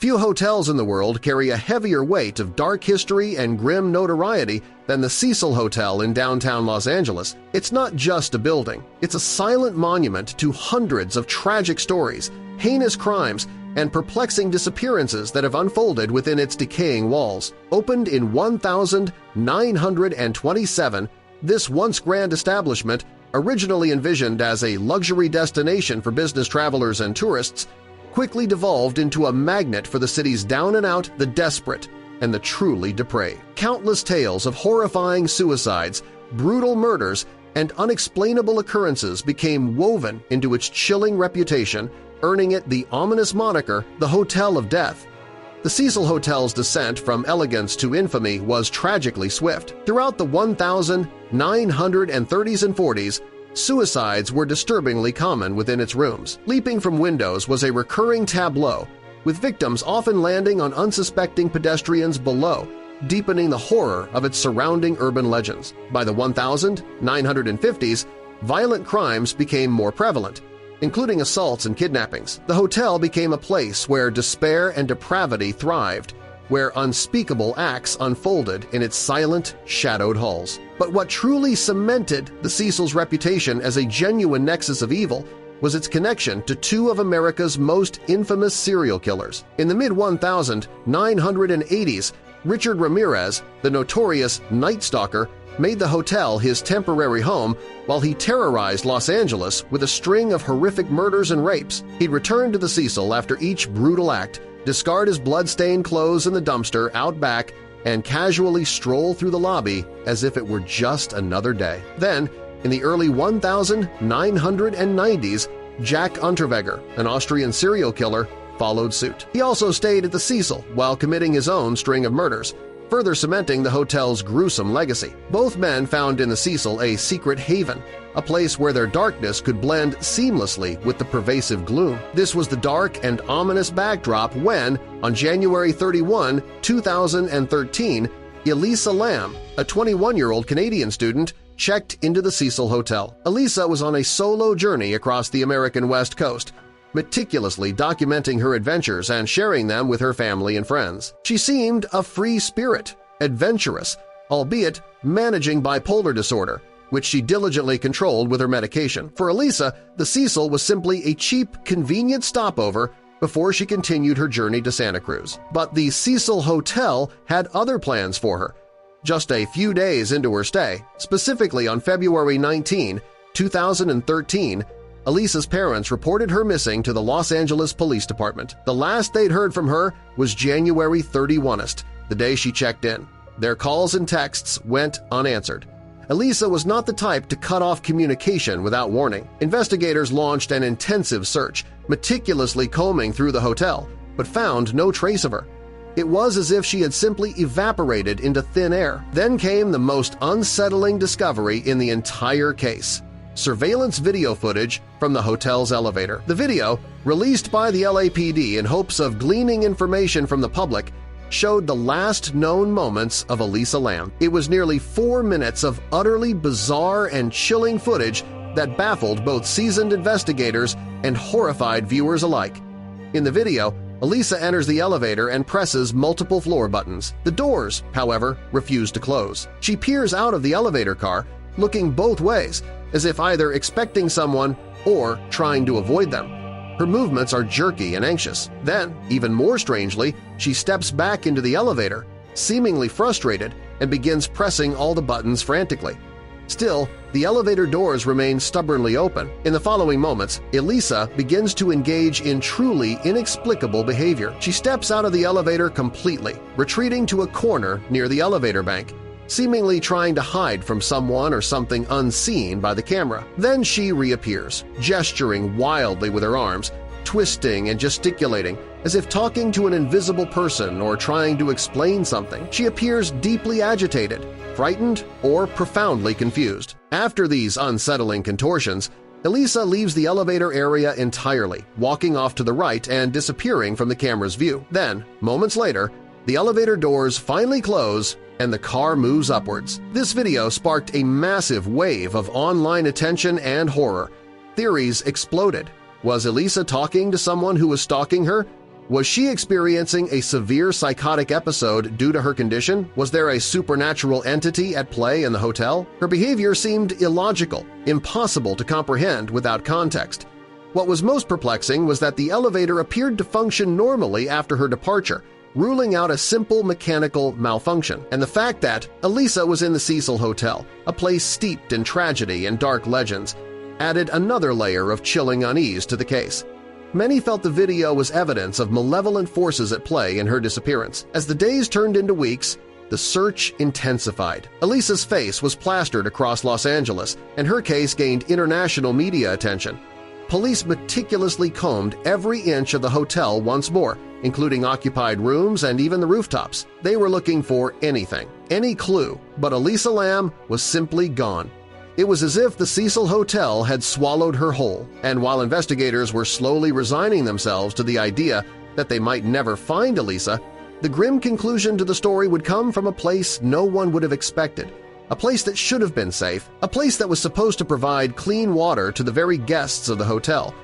Few hotels in the world carry a heavier weight of dark history and grim notoriety than the Cecil Hotel in downtown Los Angeles. It's not just a building. It's a silent monument to hundreds of tragic stories, heinous crimes, and perplexing disappearances that have unfolded within its decaying walls. Opened in 1927, this once grand establishment, originally envisioned as a luxury destination for business travelers and tourists, quickly devolved into a magnet for the city's down-and-out, the desperate, and the truly depraved. Countless tales of horrifying suicides, brutal murders, and unexplainable occurrences became woven into its chilling reputation, earning it the ominous moniker, the Hotel of Death. The Cecil Hotel's descent from elegance to infamy was tragically swift. Throughout the 1930s and 40s, suicides were disturbingly common within its rooms. Leaping from windows was a recurring tableau, with victims often landing on unsuspecting pedestrians below, deepening the horror of its surrounding urban legends. By the 1950s, violent crimes became more prevalent, including assaults and kidnappings. The hotel became a place where despair and depravity thrived, where unspeakable acts unfolded in its silent, shadowed halls. But what truly cemented the Cecil's reputation as a genuine nexus of evil was its connection to two of America's most infamous serial killers. In the mid-1980s, Richard Ramirez, the notorious Night Stalker, made the hotel his temporary home while he terrorized Los Angeles with a string of horrific murders and rapes. He'd return to the Cecil after each brutal act, discard his blood-stained clothes in the dumpster out back, and casually stroll through the lobby as if it were just another day. Then, in the early 1990s, Jack Unterweger, an Austrian serial killer, followed suit. He also stayed at the Cecil while committing his own string of murders, further cementing the hotel's gruesome legacy. Both men found in the Cecil a secret haven, a place where their darkness could blend seamlessly with the pervasive gloom. This was the dark and ominous backdrop when, on January 31, 2013, Elisa Lam, a 21-year-old Canadian student, checked into the Cecil Hotel. Elisa was on a solo journey across the American West Coast, meticulously documenting her adventures and sharing them with her family and friends. She seemed a free spirit, adventurous, albeit managing bipolar disorder, which she diligently controlled with her medication. For Elisa, the Cecil was simply a cheap, convenient stopover before she continued her journey to Santa Cruz. But the Cecil Hotel had other plans for her. Just a few days into her stay, specifically on February 19, 2013, Elisa's parents reported her missing to the Los Angeles Police Department. The last they'd heard from her was January 31st, the day she checked in. Their calls and texts went unanswered. Elisa was not the type to cut off communication without warning. Investigators launched an intensive search, meticulously combing through the hotel, but found no trace of her. It was as if she had simply evaporated into thin air. Then came the most unsettling discovery in the entire case: surveillance video footage from the hotel's elevator. The video, released by the LAPD in hopes of gleaning information from the public, showed the last known moments of Elisa Lam. It was nearly 4 minutes of utterly bizarre and chilling footage that baffled both seasoned investigators and horrified viewers alike. In the video, Elisa enters the elevator and presses multiple floor buttons. The doors, however, refuse to close. She peers out of the elevator car, looking both ways, as if either expecting someone or trying to avoid them. Her movements are jerky and anxious. Then, even more strangely, she steps back into the elevator, seemingly frustrated, and begins pressing all the buttons frantically. Still, the elevator doors remain stubbornly open. In the following moments, Elisa begins to engage in truly inexplicable behavior. She steps out of the elevator completely, retreating to a corner near the elevator bank, seemingly trying to hide from someone or something unseen by the camera. Then she reappears, gesturing wildly with her arms, twisting and gesticulating, as if talking to an invisible person or trying to explain something. She appears deeply agitated, frightened, or profoundly confused. After these unsettling contortions, Elisa leaves the elevator area entirely, walking off to the right and disappearing from the camera's view. Then, moments later, the elevator doors finally close and the car moves upwards. This video sparked a massive wave of online attention and horror. Theories exploded. Was Elisa talking to someone who was stalking her? Was she experiencing a severe psychotic episode due to her condition? Was there a supernatural entity at play in the hotel? Her behavior seemed illogical, impossible to comprehend without context. What was most perplexing was that the elevator appeared to function normally after her departure, ruling out a simple mechanical malfunction, and the fact that Elisa was in the Cecil Hotel, a place steeped in tragedy and dark legends, added another layer of chilling unease to the case. Many felt the video was evidence of malevolent forces at play in her disappearance. As the days turned into weeks, the search intensified. Elisa's face was plastered across Los Angeles, and her case gained international media attention. Police meticulously combed every inch of the hotel once more, including occupied rooms and even the rooftops. They were looking for anything, any clue, but Elisa Lam was simply gone. It was as if the Cecil Hotel had swallowed her whole, and while investigators were slowly resigning themselves to the idea that they might never find Elisa, the grim conclusion to the story would come from a place no one would have expected, a place that should have been safe, a place that was supposed to provide clean water to the very guests of the hotel.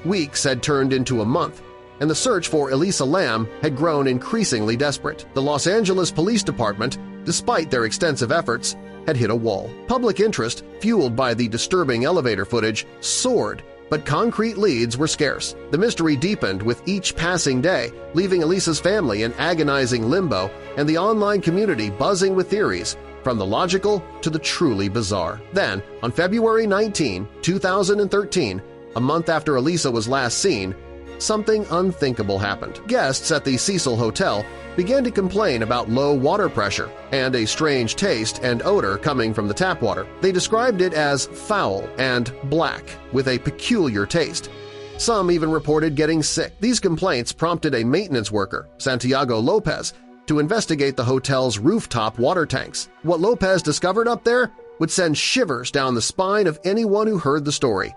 Weeks had turned into a month, and the search for Elisa Lam had grown increasingly desperate. The Los Angeles Police Department, despite their extensive efforts, had hit a wall. Public interest, fueled by the disturbing elevator footage, soared, but concrete leads were scarce. The mystery deepened with each passing day, leaving Elisa's family in agonizing limbo and the online community buzzing with theories, from the logical to the truly bizarre. Then, on February 19, 2013, a month after Elisa was last seen, something unthinkable happened. Guests at the Cecil Hotel began to complain about low water pressure and a strange taste and odor coming from the tap water. They described it as foul and black, with a peculiar taste. Some even reported getting sick. These complaints prompted a maintenance worker, Santiago Lopez, to investigate the hotel's rooftop water tanks. What Lopez discovered up there would send shivers down the spine of anyone who heard the story.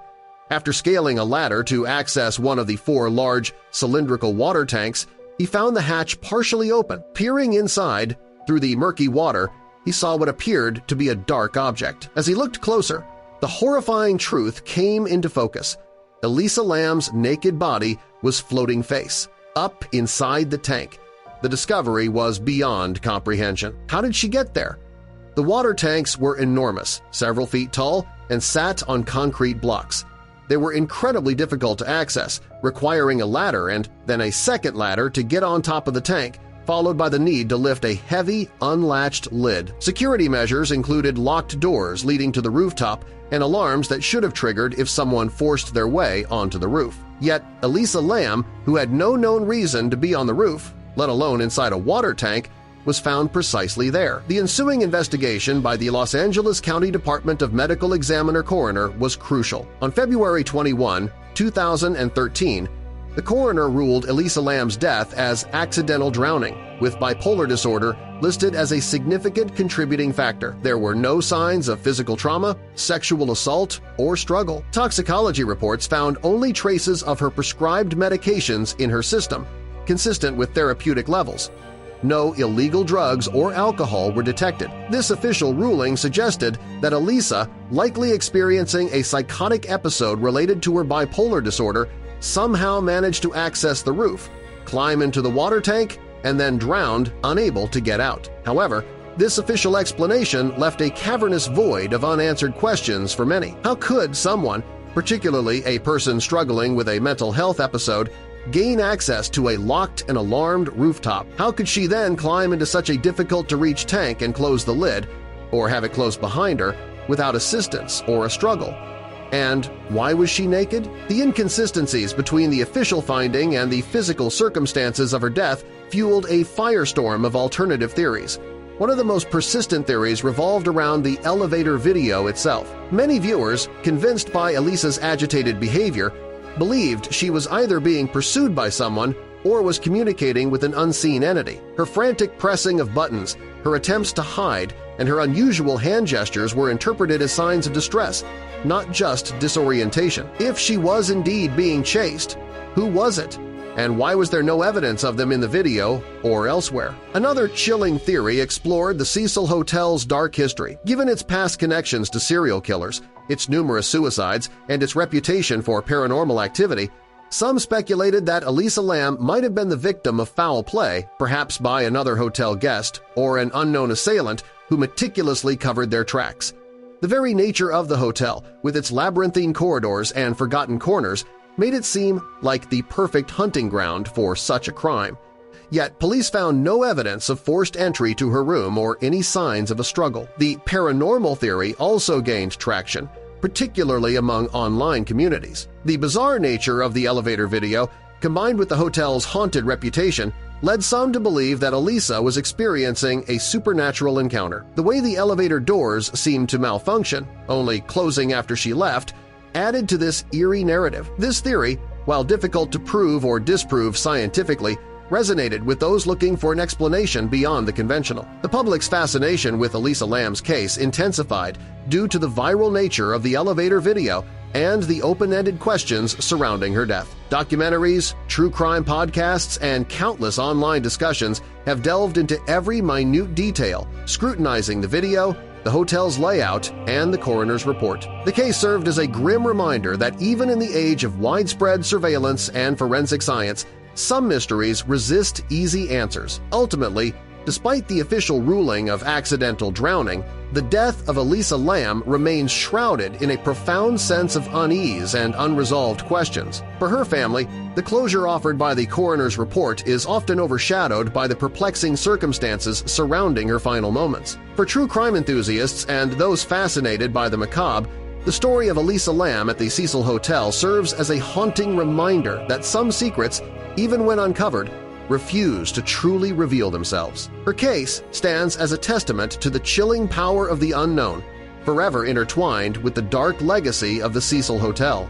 After scaling a ladder to access one of the 4 large cylindrical water tanks, he found the hatch partially open. Peering inside, through the murky water, he saw what appeared to be a dark object. As he looked closer, the horrifying truth came into focus. Elisa Lam's naked body was floating face, up inside the tank. The discovery was beyond comprehension. How did she get there? The water tanks were enormous, several feet tall, and sat on concrete blocks. They were incredibly difficult to access, requiring a ladder and then a second ladder to get on top of the tank, followed by the need to lift a heavy, unlatched lid. Security measures included locked doors leading to the rooftop and alarms that should have triggered if someone forced their way onto the roof. Yet Elisa Lam, who had no known reason to be on the roof, let alone inside a water tank, was found precisely there. The ensuing investigation by the Los Angeles County Department of Medical Examiner Coroner was crucial. On February 21, 2013, the coroner ruled Elisa Lam's death as accidental drowning, with bipolar disorder listed as a significant contributing factor. There were no signs of physical trauma, sexual assault, or struggle. Toxicology reports found only traces of her prescribed medications in her system, consistent with therapeutic levels. No illegal drugs or alcohol were detected. This official ruling suggested that Elisa, likely experiencing a psychotic episode related to her bipolar disorder, somehow managed to access the roof, climb into the water tank, and then drowned, unable to get out. However, this official explanation left a cavernous void of unanswered questions for many. How could someone, particularly a person struggling with a mental health episode, gain access to a locked and alarmed rooftop? How could she then climb into such a difficult-to-reach tank and close the lid, or have it close behind her, without assistance or a struggle? And why was she naked? The inconsistencies between the official finding and the physical circumstances of her death fueled a firestorm of alternative theories. One of the most persistent theories revolved around the elevator video itself. Many viewers, convinced by Elisa's agitated behavior, believed she was either being pursued by someone or was communicating with an unseen entity. Her frantic pressing of buttons, her attempts to hide, and her unusual hand gestures were interpreted as signs of distress, not just disorientation. If she was indeed being chased, who was it? And why was there no evidence of them in the video or elsewhere? Another chilling theory explored the Cecil Hotel's dark history. Given its past connections to serial killers, its numerous suicides, and its reputation for paranormal activity, Some speculated that Elisa Lam might have been the victim of foul play, perhaps by another hotel guest or an unknown assailant who meticulously covered their tracks. The very nature of the hotel, with its labyrinthine corridors and forgotten corners, made it seem like the perfect hunting ground for such a crime. Yet police found no evidence of forced entry to her room or any signs of a struggle. The paranormal theory also gained traction, particularly among online communities. The bizarre nature of the elevator video, combined with the hotel's haunted reputation, led some to believe that Elisa was experiencing a supernatural encounter. The way the elevator doors seemed to malfunction, only closing after she left, added to this eerie narrative. This theory, while difficult to prove or disprove scientifically, resonated with those looking for an explanation beyond the conventional. The public's fascination with Elisa Lam's case intensified due to the viral nature of the elevator video and the open-ended questions surrounding her death. Documentaries, true crime podcasts, and countless online discussions have delved into every minute detail, scrutinizing the video, the hotel's layout, and the coroner's report. The case served as a grim reminder that even in the age of widespread surveillance and forensic science, some mysteries resist easy answers. Ultimately, despite the official ruling of accidental drowning, the death of Elisa Lam remains shrouded in a profound sense of unease and unresolved questions. For her family, the closure offered by the coroner's report is often overshadowed by the perplexing circumstances surrounding her final moments. For true crime enthusiasts and those fascinated by the macabre, the story of Elisa Lam at the Cecil Hotel serves as a haunting reminder that some secrets, even when uncovered, refuse to truly reveal themselves. Her case stands as a testament to the chilling power of the unknown, forever intertwined with the dark legacy of the Cecil Hotel.